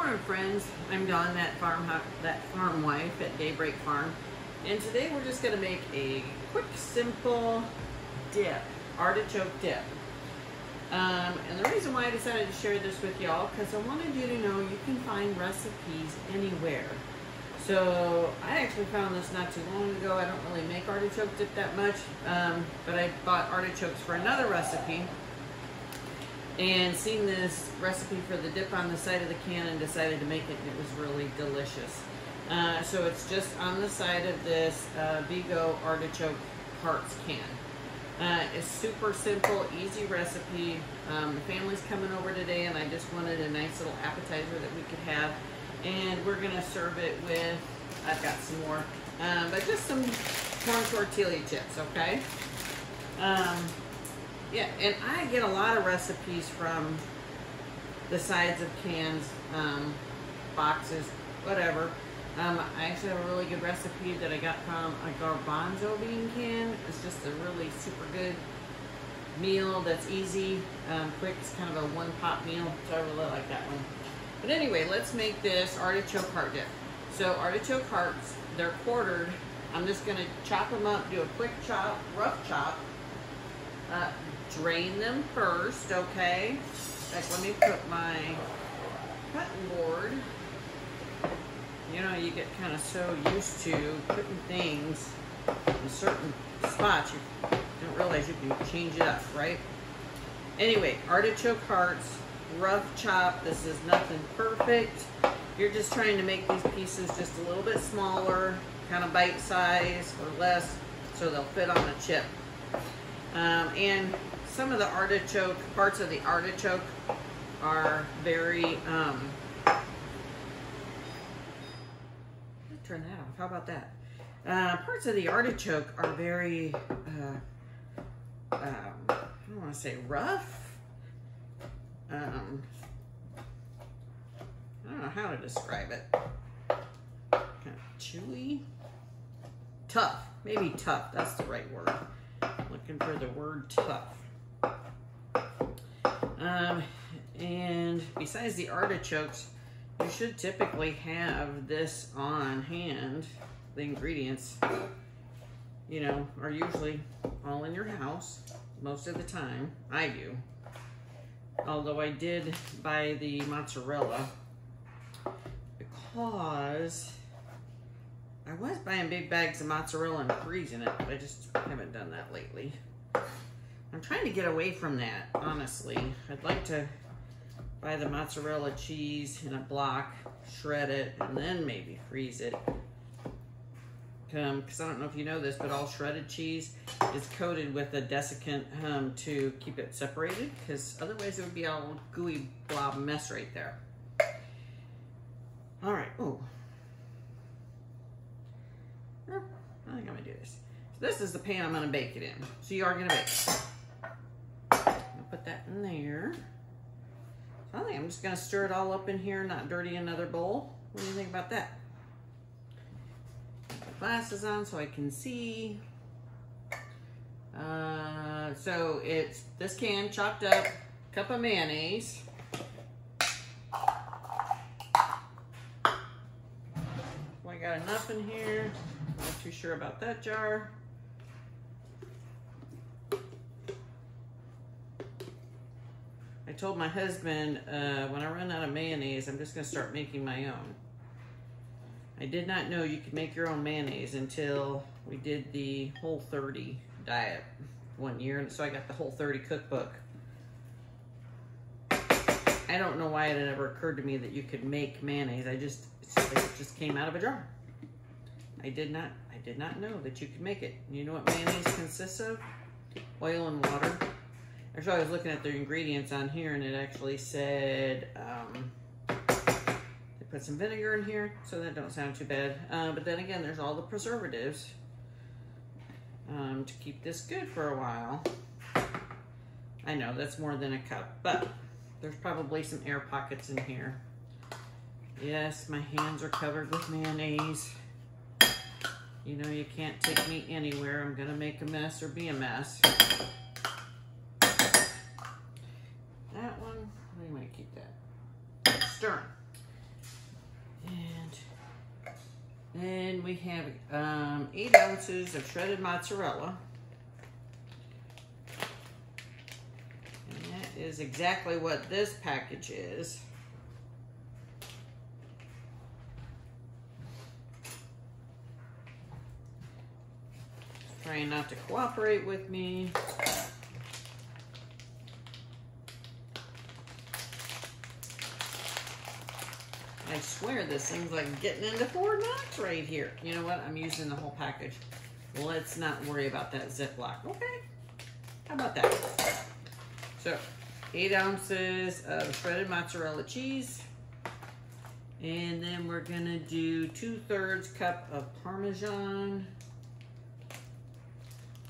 morning, friends. I'm Dawn, that farm wife at Daybreak Farm, and today we're just going to make a quick, simple dip, artichoke dip. And the reason why I decided to share this with y'all, because I wanted you to know you can find recipes anywhere. So I actually found this not too long ago. I don't really make artichoke dip that much, but I bought artichokes for another recipe. And seen this recipe for the dip on the side of the can and decided to make it, and it was really delicious. So it's just on the side of this Vigo artichoke hearts can. It's super simple, easy recipe. The family's coming over today, and I just wanted a nice little appetizer that we could have. And we're gonna serve it with, I've got some more, but just some corn tortilla chips, okay? Yeah, and I get a lot of recipes from the sides of cans, boxes, whatever. I actually have a really good recipe that I got from a garbanzo bean can. It's just a really super good meal that's easy, quick. It's kind of a one-pot meal, so I really like that one. But anyway, let's make this artichoke heart dip. So artichoke hearts, they're quartered. I'm just gonna chop them up, do a quick chop, rough chop. Drain them first, okay? Like, let me put my cutting board. You know, you get kind of so used to putting things in certain spots, you don't realize you can change it up, right? Anyway, artichoke hearts, rough chop. This is nothing perfect. You're just trying to make these pieces just a little bit smaller, kind of bite size or less, so they'll fit on a chip. And some of the artichoke, parts of the artichoke are very, turn that off, how about that? Parts of the artichoke are very, I don't want to say rough. I don't know how to describe it. Kind of chewy. Tough, maybe tough, that's the right word. Looking for the word tough. And besides the artichokes, you should typically have this on hand. The ingredients, you know, are usually all in your house most of the time. I do. Although I did buy the mozzarella because I was buying big bags of mozzarella and freezing it, but I just haven't done that lately. I'm trying to get away from that, honestly. I'd like to buy the mozzarella cheese in a block, shred it, and then maybe freeze it. Because I don't know if you know this, but all shredded cheese is coated with a desiccant to keep it separated, because otherwise it would be all gooey blob mess right there. All right, oh. I think I'm gonna do this. So this is the pan I'm gonna bake it in. So you are gonna bake it. I'll put that in there. So I think I'm just gonna stir it all up in here, not dirty another bowl. What do you think about that? Put my glasses on so I can see. So it's this can chopped up, cup of mayonnaise. I got enough in here. Not too sure about that jar. I told my husband when I run out of mayonnaise, I'm just gonna start making my own. I did not know you could make your own mayonnaise until we did the Whole30 diet one year, so I got the Whole30 cookbook. I don't know why it had ever occurred to me that you could make mayonnaise. It just came out of a jar. I did not know that you could make it. You know what mayonnaise consists of? Oil and water. Actually, I was looking at the ingredients on here, and it actually said they put some vinegar in here, so that don't sound too bad. But then again, there's all the preservatives to keep this good for a while. I know that's more than a cup, but there's probably some air pockets in here. Yes, my hands are covered with mayonnaise. You know, you can't take me anywhere. I'm gonna make a mess or be a mess. That one, I'm gonna keep that. Stirring. And we have 8 ounces of shredded mozzarella. And that is exactly what this package is. Trying not to cooperate with me. I swear this thing's like getting into 4 knots right here. You know what? I'm using the whole package. Let's not worry about that Ziploc. Okay. How about that? So, 8 ounces of shredded mozzarella cheese. And then we're gonna do 2/3 cup of Parmesan.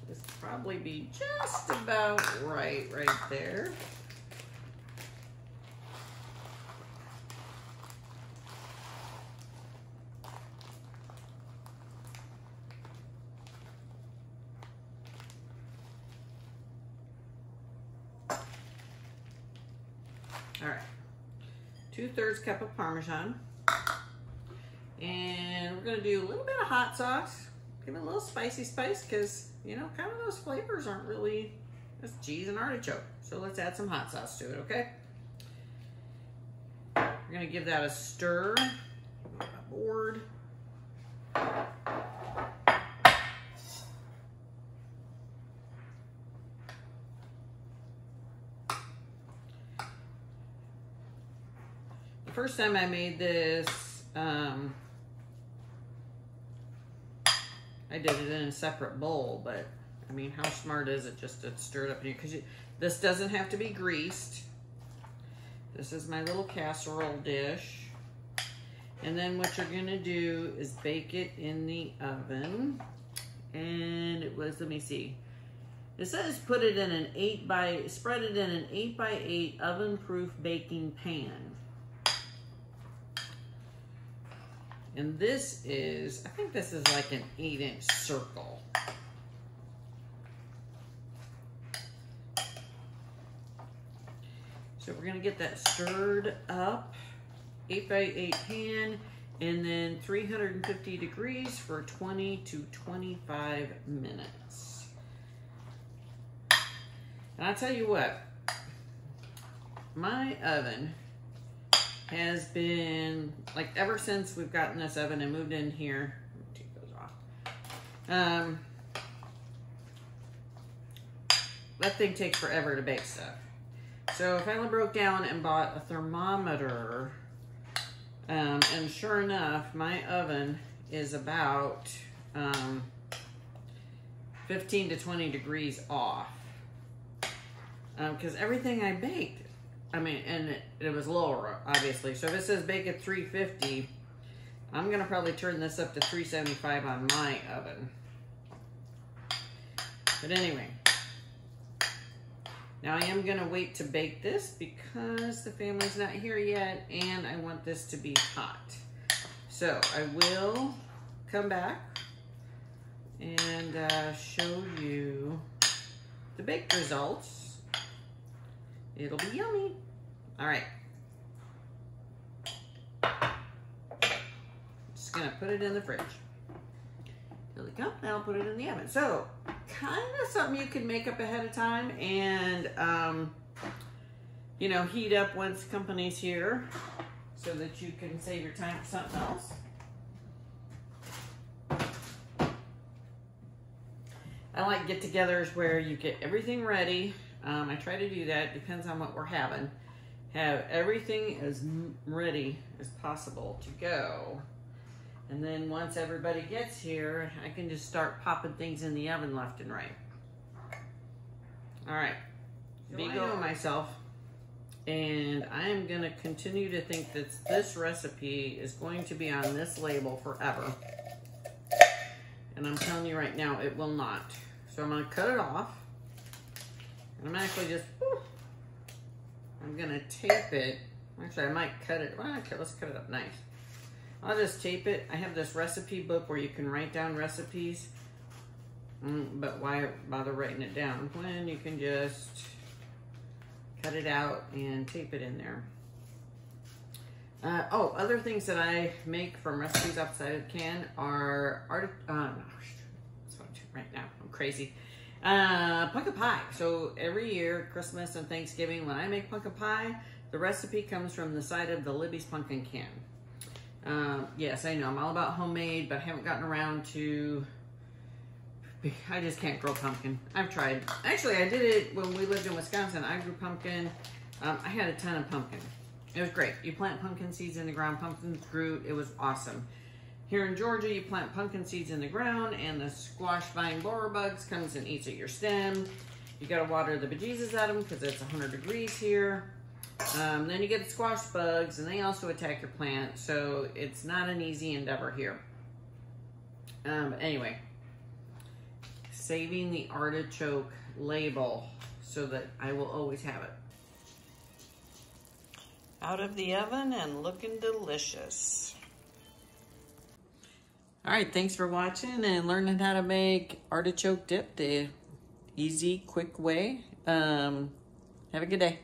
This will probably be just about right there. All right, 2/3 cup of Parmesan. And we're gonna do a little bit of hot sauce. Give it a little spicy spice because, you know, kind of those flavors aren't really, that's cheese and artichoke. So let's add some hot sauce to it, okay? We're gonna give that a stir. On a board. The first time I made this, I did it in a separate bowl, but I mean, how smart is it just to stir it up in here? Because this doesn't have to be greased. This is my little casserole dish. And then what you're gonna do is bake it in the oven. And it was, let me see. It says put it in an spread it in an 8x8 oven-proof baking pan. And this is, I think this is like an 8-inch circle. So we're gonna get that stirred up, 8x8 pan, and then 350 degrees for 20 to 25 minutes. And I'll tell you what, my oven has been, like, ever since we've gotten this oven and moved in here, let me take those off. That thing takes forever to bake stuff. So I finally broke down and bought a thermometer, and sure enough, my oven is about 15 to 20 degrees off. Because everything I baked, I mean, and it was lower, obviously. So if it says bake at 350, I'm gonna probably turn this up to 375 on my oven. But anyway, now I am gonna wait to bake this because the family's not here yet and I want this to be hot. So I will come back and show you the baked results. It'll be yummy. All right. Just gonna put it in the fridge. There we go. Now I'll put it in the oven. So, kind of something you can make up ahead of time and, you know, heat up once company's here so that you can save your time for something else. I like get-togethers where you get everything ready. I try to do that. Depends on what we're having. Have everything as ready as possible to go. And then once everybody gets here, I can just start popping things in the oven left and right. All right. I know myself, and I am going to continue to think that this recipe is going to be on this label forever. And I'm telling you right now, it will not. So I'm going to cut it off. And I'm actually just, I'm gonna tape it. Actually, I might cut it. Well, okay, let's cut it up nice. I'll just tape it. I have this recipe book where you can write down recipes. But why bother writing it down when you can just cut it out and tape it in there. Oh, other things that I make from recipes outside of the can are that's what I'm doing right now. I'm crazy. Pumpkin pie. So every year, Christmas and Thanksgiving, when I make pumpkin pie, the recipe comes from the side of the Libby's pumpkin can. Yes, I know I'm all about homemade, but I haven't gotten around to. I just can't grow pumpkin. I've tried. Actually, I did it when we lived in Wisconsin. I grew pumpkin. I had a ton of pumpkin. It was great. You plant pumpkin seeds in the ground, pumpkins grew. It was awesome. Here in Georgia, you plant pumpkin seeds in the ground, and the squash vine borer bugs comes and eats at your stem. You gotta water the bejesus out of them because it's 100 degrees here. Then you get the squash bugs, and they also attack your plant, so it's not an easy endeavor here. Anyway, saving the artichoke label so that I will always have it. Out of the oven and looking delicious. All right, thanks for watching and learning how to make artichoke dip the easy, quick way. Have a good day.